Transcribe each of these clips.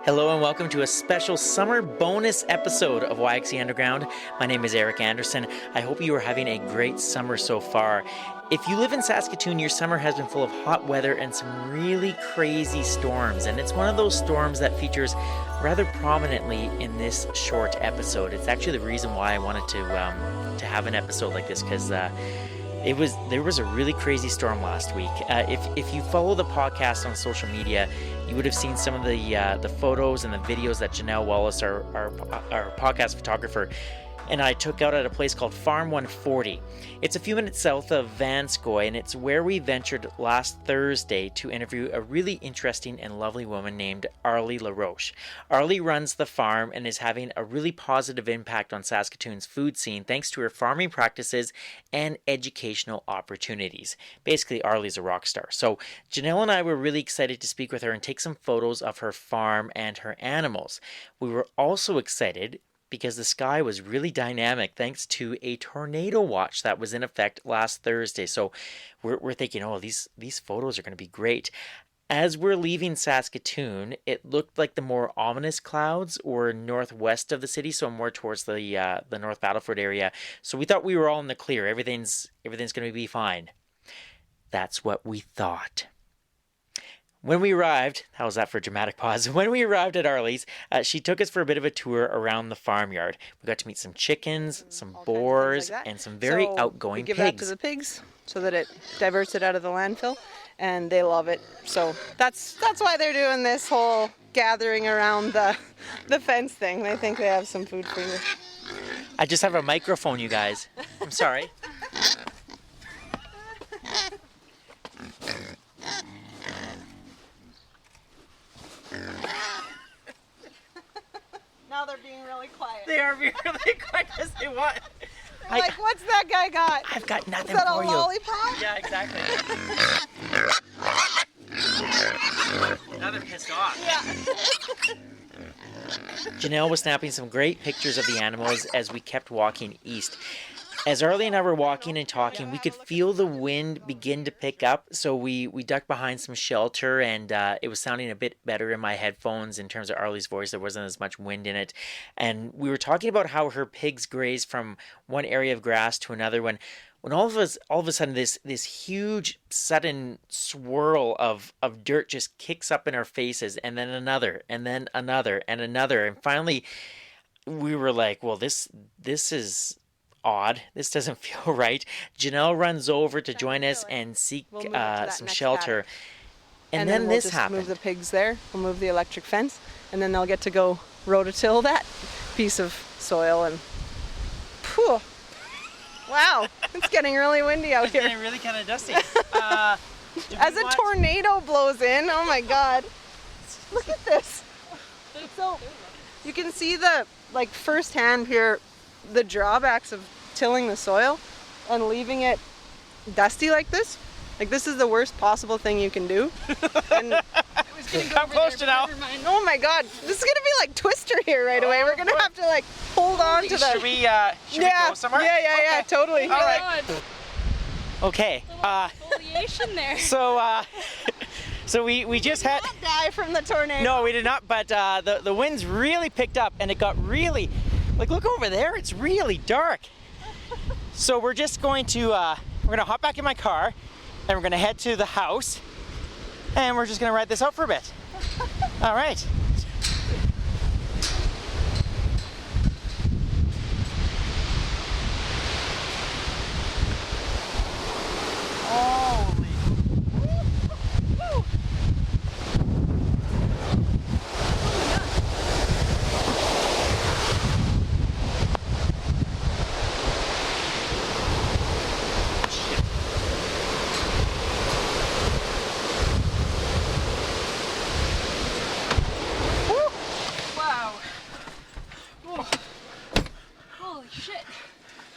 Hello and welcome to a special summer bonus episode of YXE Underground. My name is Eric Anderson. I hope you are having a great summer so far. If you live in Saskatoon, your summer has been full of hot weather and some really crazy storms. And it's one of those storms that features rather prominently in this short episode. It's actually the reason why I wanted to have an episode like this, because there was a really crazy storm last week. If you follow the podcast on social media, you would have seen some of the photos and the videos that Janelle Wallace, our podcast photographer, and I took out at a place called Farm 140. It's a few minutes south of Vanscoy, and it's where we ventured last Thursday to interview a really interesting and lovely woman named Arlie LaRoche. Arlie runs the farm and is having a really positive impact on Saskatoon's food scene thanks to her farming practices and educational opportunities. Basically, Arlie's a rock star. So Janelle and I were really excited to speak with her and take some photos of her farm and her animals. We were also excited because the sky was really dynamic thanks to a tornado watch that was in effect last Thursday. So we're thinking, oh, these photos are going to be great. As we're leaving Saskatoon, it looked like the more ominous clouds were northwest of the city, so more towards the North Battleford area. So we thought we were all in the clear. Everything's going to be fine. That's what we thought. When we arrived, how was that for a dramatic pause? When we arrived at Arlie's, she took us for a bit of a tour around the farmyard. We got to meet some chickens, some boars, and some very outgoing pigs. We give that to the pigs so that it diverts it out of the landfill, and they love it. So that's why they're doing this whole gathering around the fence thing. They think they have some food for you. I just have a microphone, you guys. I'm sorry. Now they're being really quiet. They are being really quiet because they want. They're like, what's that guy got? I've got nothing Is that for a you. lollipop? Yeah, exactly. Now they're pissed off. Yeah. Janelle was snapping some great pictures of the animals as we kept walking east. As Arlie and I were walking and talking, we could feel the wind begin to pick up, so we ducked behind some shelter, and it was sounding a bit better in my headphones in terms of Arlie's voice. There wasn't as much wind in it. And we were talking about how her pigs graze from one area of grass to another when all of a sudden this huge sudden swirl of dirt just kicks up in our faces, and then another, and then another, and another. And finally, we were like, well, this is odd. This doesn't feel right. Janelle runs over to join us and seek some shelter. And then we'll this just happened. Move the pigs there. We'll move the electric fence, and then they'll get to go rototill that piece of soil. And phew, wow, it's getting really windy out here. It's getting really kind of dusty. As a tornado blows in, oh my God! Look at this. So you can see the firsthand here the drawbacks of tilling the soil and leaving it dusty like this. Like, this is the worst possible thing you can do. And I'm close to now. Oh my God, this is gonna be like Twister here right away. We're gonna have to hold on to the. Should we go somewhere? Yeah, Okay. totally. All right. Okay. Foliation there. So we just had. Not die from the tornado. No, we did not. But the winds really picked up, and it got really. Look over there, it's really dark. So we're just going to, we're gonna hop back in my car, and we're gonna head to the house, and we're just gonna ride this out for a bit. All right. Holy.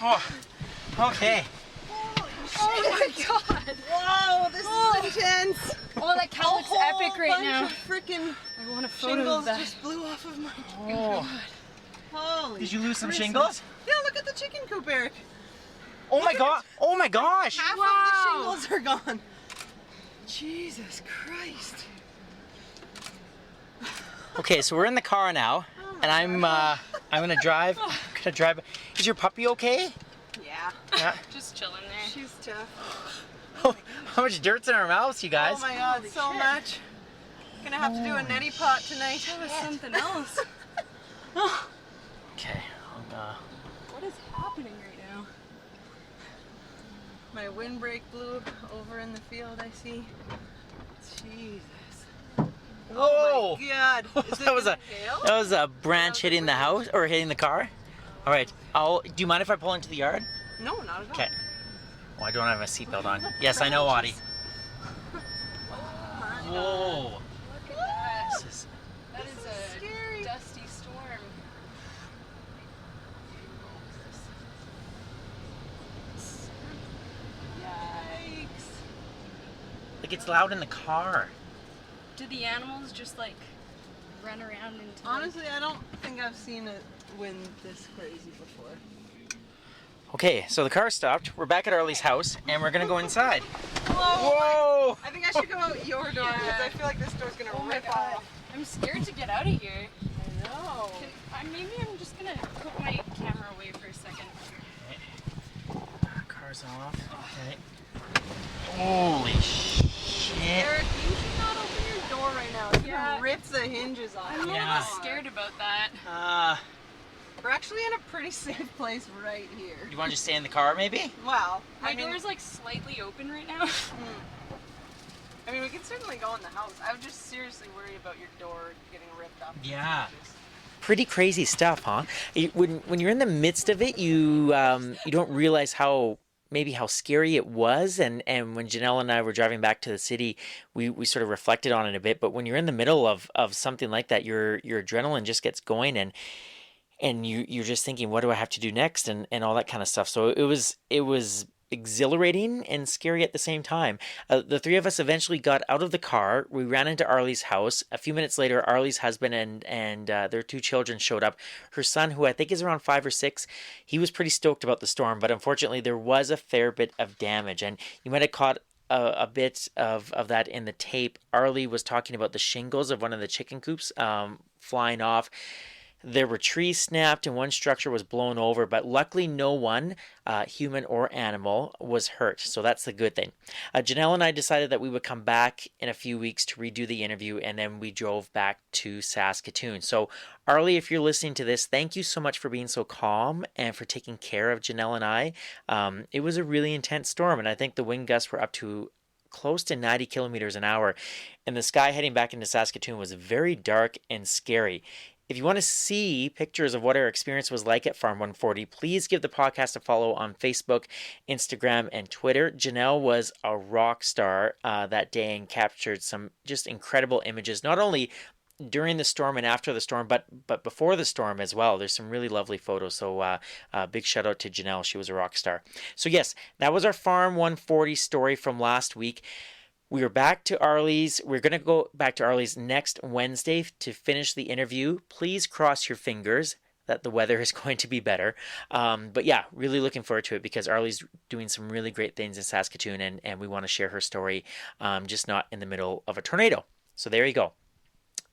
Oh, okay. Oh my God! Whoa, this is intense. Oh, that cow looks epic right now. Freaking I want a photo shingles of that. just blew off of my. Oh. Holy. Did you lose some Christmas. shingles? Yeah, look at the chicken coop, Eric. Oh my God! Oh my gosh! Half of the shingles are gone. Jesus Christ. Okay, so we're in the car now, and I'm gonna drive. Is your puppy okay? Yeah. Yeah. Just chilling there. She's tough. Oh, how much dirt's in our mouths, you guys? Oh my god, so much. Gonna have to do a neti pot tonight. That was something else. Okay. What is happening right now? My windbreak blew over in the field, I see. Jesus. Whoa! Oh my god. Is that was it hail? that was a branch hitting the house or hitting the car. All right. Do you mind if I pull into the yard? No, not at all. Okay. Oh, I don't have my seatbelt on. Yes, I know, Audie. Whoa. Look at that. This is That is a scary. dusty storm. Yikes. like it's loud in the car. Do the animals just like run around into Honestly, I don't think I've seen a wind this crazy before. Okay, so the car stopped. We're back at Arlie's house, and we're gonna go inside. Whoa! Whoa! I think I should go out your door because I feel like this door's gonna Oh my rip god. off. I'm scared to get out of here. I know. Maybe I'm just gonna put my camera away for a second. Car's off. Okay. Holy shit! Eric, you should not open your door right now. It's Yeah. gonna rip the hinges off. I'm a Yeah. little scared about that. We're actually in a pretty safe place right here. You want to just stay in the car, maybe? Well, My door's like slightly open right now. I mean, we can certainly go in the house. I would just seriously worry about your door getting ripped off. Yeah. Pretty crazy stuff, huh? When you're in the midst of it, you don't realize how scary it was, and when Janelle and I were driving back to the city, we sort of reflected on it a bit. But when you're in the middle of something like that, your adrenaline just gets going, and you're just thinking, what do I have to do next, and all that kind of stuff. So it was exhilarating and scary at the same time. The three of us eventually got out of the car. We ran into Arlie's house. A few minutes later, Arlie's husband and their two children showed up. Her son, who I think is around 5 or 6, he was pretty stoked about the storm, but unfortunately there was a fair bit of damage, and you might have caught a bit of that in the tape. Arlie was talking about the shingles of one of the chicken coops flying off. There were trees snapped and one structure was blown over, but luckily no one, human or animal, was hurt. So that's the good thing. Janelle and I decided that we would come back in a few weeks to redo the interview, and then we drove back to Saskatoon. So Arlie, if you're listening to this, thank you so much for being so calm and for taking care of Janelle and I. It was a really intense storm, and I think the wind gusts were up to close to 90 kilometers an hour, and the sky heading back into Saskatoon was very dark and scary. If you want to see pictures of what our experience was like at Farm 140, please give the podcast a follow on Facebook, Instagram, and Twitter. Janelle was a rock star that day and captured some just incredible images, not only during the storm and after the storm, but before the storm as well. There's some really lovely photos. So big shout out to Janelle. She was a rock star. So yes, that was our Farm 140 story from last week. We are back to Arlie's. We're going to go back to Arlie's next Wednesday to finish the interview. Please cross your fingers that the weather is going to be better. But yeah, really looking forward to it because Arlie's doing some really great things in Saskatoon, and we want to share her story, just not in the middle of a tornado. So there you go.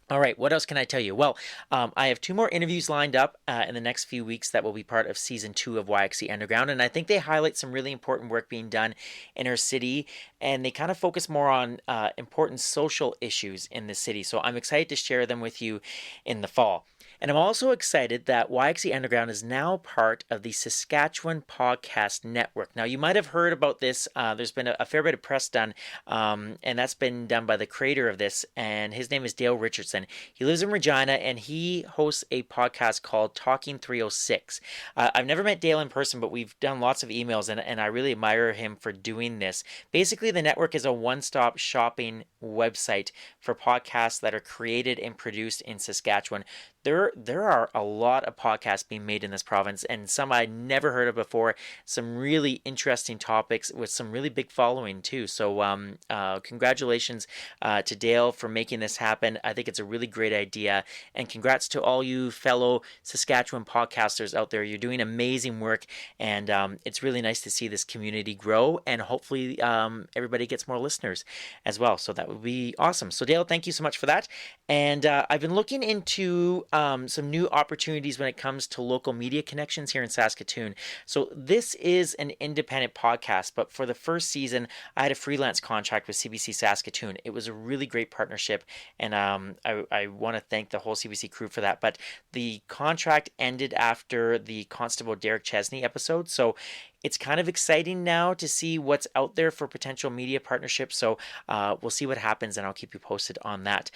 All right, what else can I tell you? Well, I have 2 more interviews lined up in the next few weeks that will be part of Season 2 of YXC Underground, and I think they highlight some really important work being done in our city, and they kind of focus more on important social issues in the city, so I'm excited to share them with you in the fall. And I'm also excited that YXC Underground is now part of the Saskatchewan Podcast Network. Now, you might have heard about this. There's been a fair bit of press done, and that's been done by the creator of this, and his name is Dale Richardson. He lives in Regina, and he hosts a podcast called Talking 306. I've never met Dale in person, but we've done lots of emails, and I really admire him for doing this. Basically, the network is a one-stop shopping website for podcasts that are created and produced in Saskatchewan. There are a lot of podcasts being made in this province, and some I never heard of before. Some really interesting topics with some really big following too. So congratulations to Dale for making this happen. I think it's a really great idea. And congrats to all you fellow Saskatchewan podcasters out there. You're doing amazing work, and it's really nice to see this community grow, and hopefully everybody gets more listeners as well. So that would be awesome. So Dale, thank you so much for that. And I've been looking into some new opportunities when it comes to local media connections here in Saskatoon. So this is an independent podcast, but for the first season, I had a freelance contract with CBC Saskatoon. It was a really great partnership, and I want to thank the whole CBC crew for that. But the contract ended after the Constable Derek Chesney episode, so it's kind of exciting now to see what's out there for potential media partnerships. So we'll see what happens, and I'll keep you posted on that.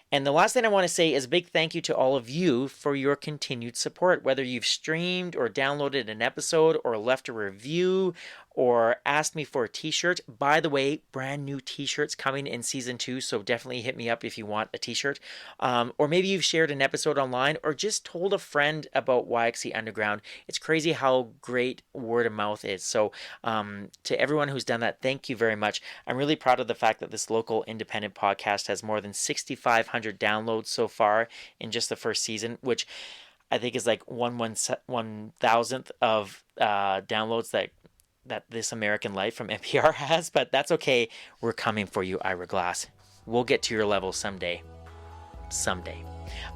And the last thing I want to say is a big thank you to all of you for your continued support, whether you've streamed or downloaded an episode or left a review or asked me for a t-shirt. By the way, brand new t-shirts coming in season 2, so definitely hit me up if you want a t-shirt. Or maybe you've shared an episode online or just told a friend about YXC Underground. It's crazy how great word of mouth is. So to everyone who's done that, thank you very much. I'm really proud of the fact that this local independent podcast has more than 6,500 downloads so far in just the first season, which I think is like 1/1000th of downloads that This American Life from NPR has, but that's okay. We're coming for you, Ira Glass. We'll get to your level someday. Someday.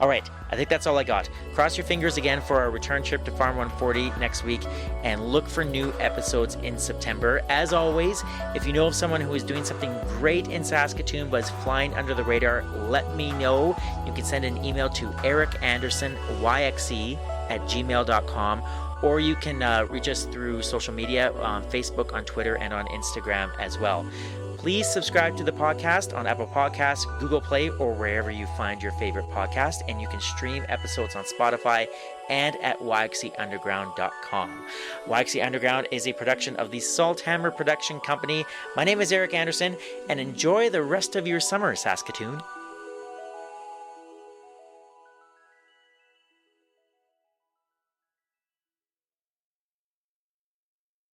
All right, I think that's all I got. Cross your fingers again for our return trip to Farm 140 next week, and look for new episodes in September. As always, if you know of someone who is doing something great in Saskatoon but is flying under the radar, let me know. You can send an email to ericandersonyxc@gmail.com, or you can reach us through social media on Facebook, on Twitter, and on Instagram as well. Please subscribe to the podcast on Apple Podcasts, Google Play, or wherever you find your favorite podcast. And you can stream episodes on Spotify and at yxcunderground.com. YXC Underground is a production of the Salthammer Production Company. My name is Eric Anderson, and enjoy the rest of your summer, Saskatoon.